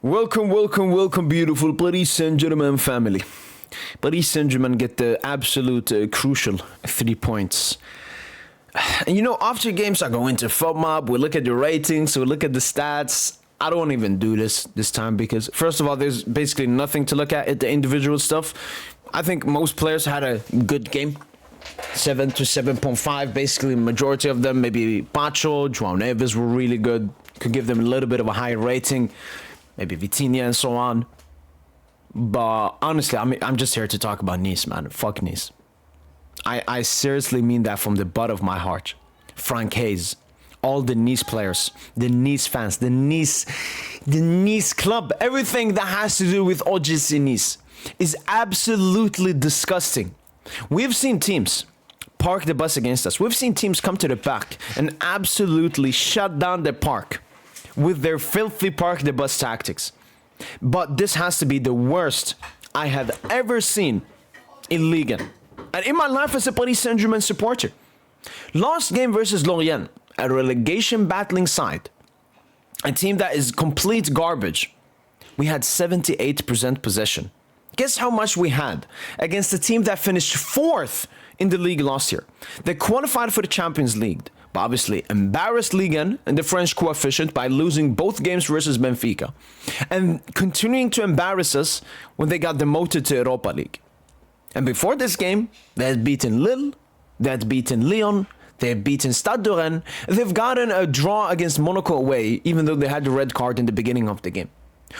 Welcome, beautiful Paris Saint Germain family. Paris Saint Germain get the absolute crucial 3 points. And after games, I go into FODMAP, we look at the ratings, we look at the stats. I don't even do this time because, first of all, there's basically nothing to look at the individual stuff. I think most players had a good game. 7 to 7.5, basically majority of them. Maybe Pacho, João Neves were really good. Could give them a little bit of a higher rating. Maybe Vitinha and so on. But honestly, I'm just here to talk about Nice, man. Fuck Nice. I seriously mean that from the butt of my heart. Frank Hayes, all the Nice players, the Nice fans, the Nice club, everything that has to do with OGC Nice is absolutely disgusting. We've seen teams park the bus against us. We've seen teams come to the back and absolutely shut down the park with their filthy park the bus tactics. But this has to be the worst I have ever seen in Ligue. And in my life as a Paris Saint Germain supporter. Last game versus Lorient, a relegation battling side. A team that is complete garbage. We had 78% possession. Guess how much we had against a team that finished 4th in the league last year. They qualified for the Champions League, but obviously embarrassed Ligue 1 and the French coefficient by losing both games versus Benfica. And continuing to embarrass us when they got demoted to Europa League. And before this game, they had beaten Lille, they had beaten Lyon, they had beaten Stade de Rennes, and they've gotten a draw against Monaco away, even though they had the red card in the beginning of the game.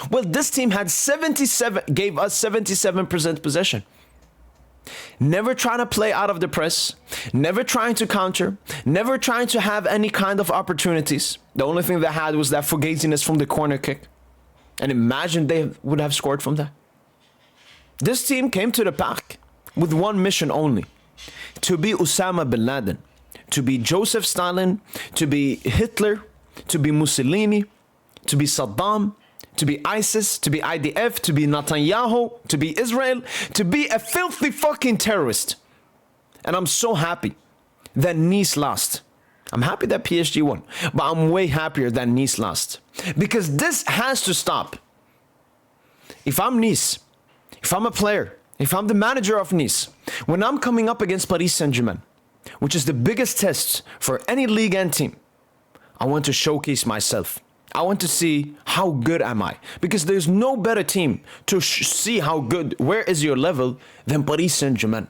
Well, this team gave us 77% possession. Never trying to play out of the press, never trying to counter, never trying to have any kind of opportunities. The only thing they had was that fugaziness from the corner kick. And imagine they would have scored from that. This team came to the park with one mission only. To be Osama bin Laden, to be Joseph Stalin, to be Hitler, to be Mussolini, to be Saddam, to be ISIS, to be IDF, to be Netanyahu, to be Israel, to be a filthy fucking terrorist. And I'm so happy that Nice lost. I'm happy that PSG won, but I'm way happier that Nice lost. Because this has to stop. If I'm Nice, if I'm a player, if I'm the manager of Nice, when I'm coming up against Paris Saint Germain, which is the biggest test for any Ligue 1 team, I want to showcase myself. I want to see how good am I. Because there's no better team to see how good, where is your level, than Paris Saint Germain.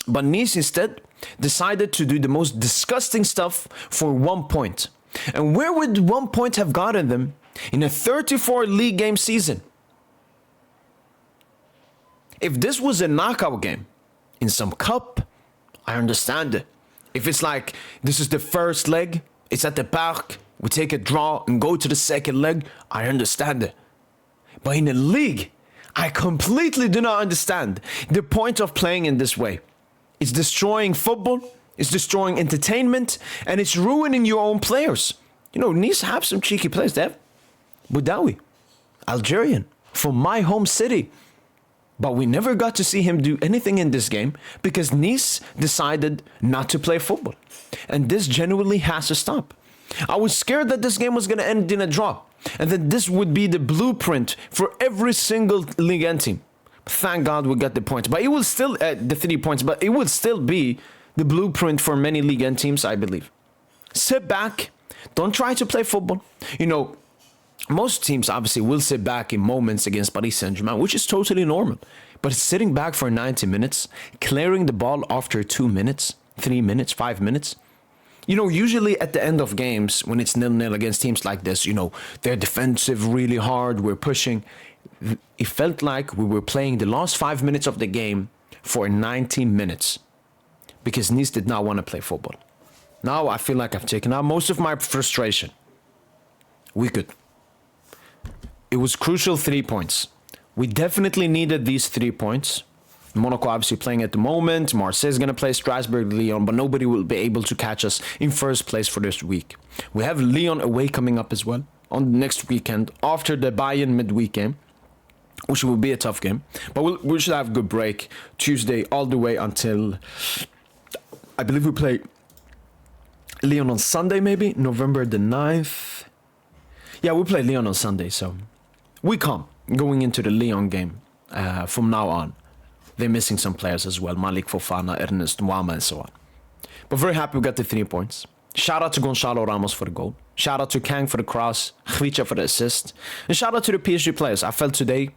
But Nice instead decided to do the most disgusting stuff for 1 point. And where would 1 point have gotten them in a 34 league game season? If this was a knockout game in some cup, I understand it. If it's like, this is the first leg, it's at the park, we take a draw and go to the second leg, I understand it. But in a league, I completely do not understand the point of playing in this way. It's destroying football, it's destroying entertainment, and it's ruining your own players. Nice have some cheeky players. They have Boudaoui, Algerian, from my home city. But we never got to see him do anything in this game because Nice decided not to play football. And this genuinely has to stop. I was scared that this game was going to end in a draw. And that this would be the blueprint for every single Ligue 1 team. Thank God we got the points. But it will still, the 3 points, but it would still be the blueprint for many Ligue 1 teams, I believe. Sit back. Don't try to play football. Most teams obviously will sit back in moments against Paris Saint Germain, which is totally normal. But sitting back for 90 minutes, clearing the ball after 2 minutes, 3 minutes, 5 minutes. Usually at the end of games, when it's 0-0 against teams like this, they're defensive really hard, we're pushing. It felt like we were playing the last 5 minutes of the game for 90 minutes. Because Nice did not want to play football. Now I feel like I've taken out most of my frustration. We could. It was crucial 3 points. We definitely needed these 3 points. Monaco obviously playing at the moment. Marseille is going to play Strasbourg, Lyon, but nobody will be able to catch us in first place for this week. We have Lyon away coming up as well on the next weekend after the Bayern midweek game, which will be a tough game. But we should have a good break Tuesday all the way until, I believe we play Lyon on Sunday maybe, November the 9th. Yeah, we play Lyon on Sunday, so we come going into the Lyon game from now on. They're missing some players as well. Malik Fofana, Ernest Nwama, and so on. But very happy we got the 3 points. Shout out to Gonçalo Ramos for the goal. Shout out to Kang for the cross. Khvicha for the assist. And shout out to the PSG players. I felt today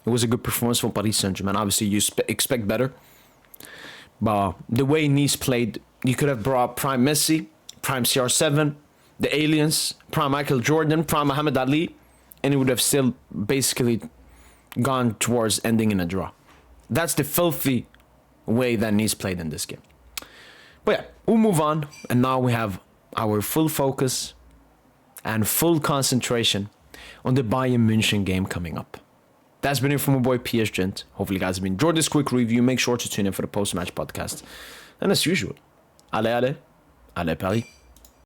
it was a good performance from Paris Saint Germain. Obviously, you expect better. But the way Nice played, you could have brought Prime Messi, Prime CR7, the Aliens, Prime Michael Jordan, Prime Muhammad Ali, and it would have still basically gone towards ending in a draw. That's the filthy way that Nice played in this game. But yeah, we'll move on. And now we have our full focus and full concentration on the Bayern München game coming up. That's been it from my boy PS Gent. Hopefully you guys have enjoyed this quick review. Make sure to tune in for the post-match podcast. And as usual, allez, allez, allez Paris.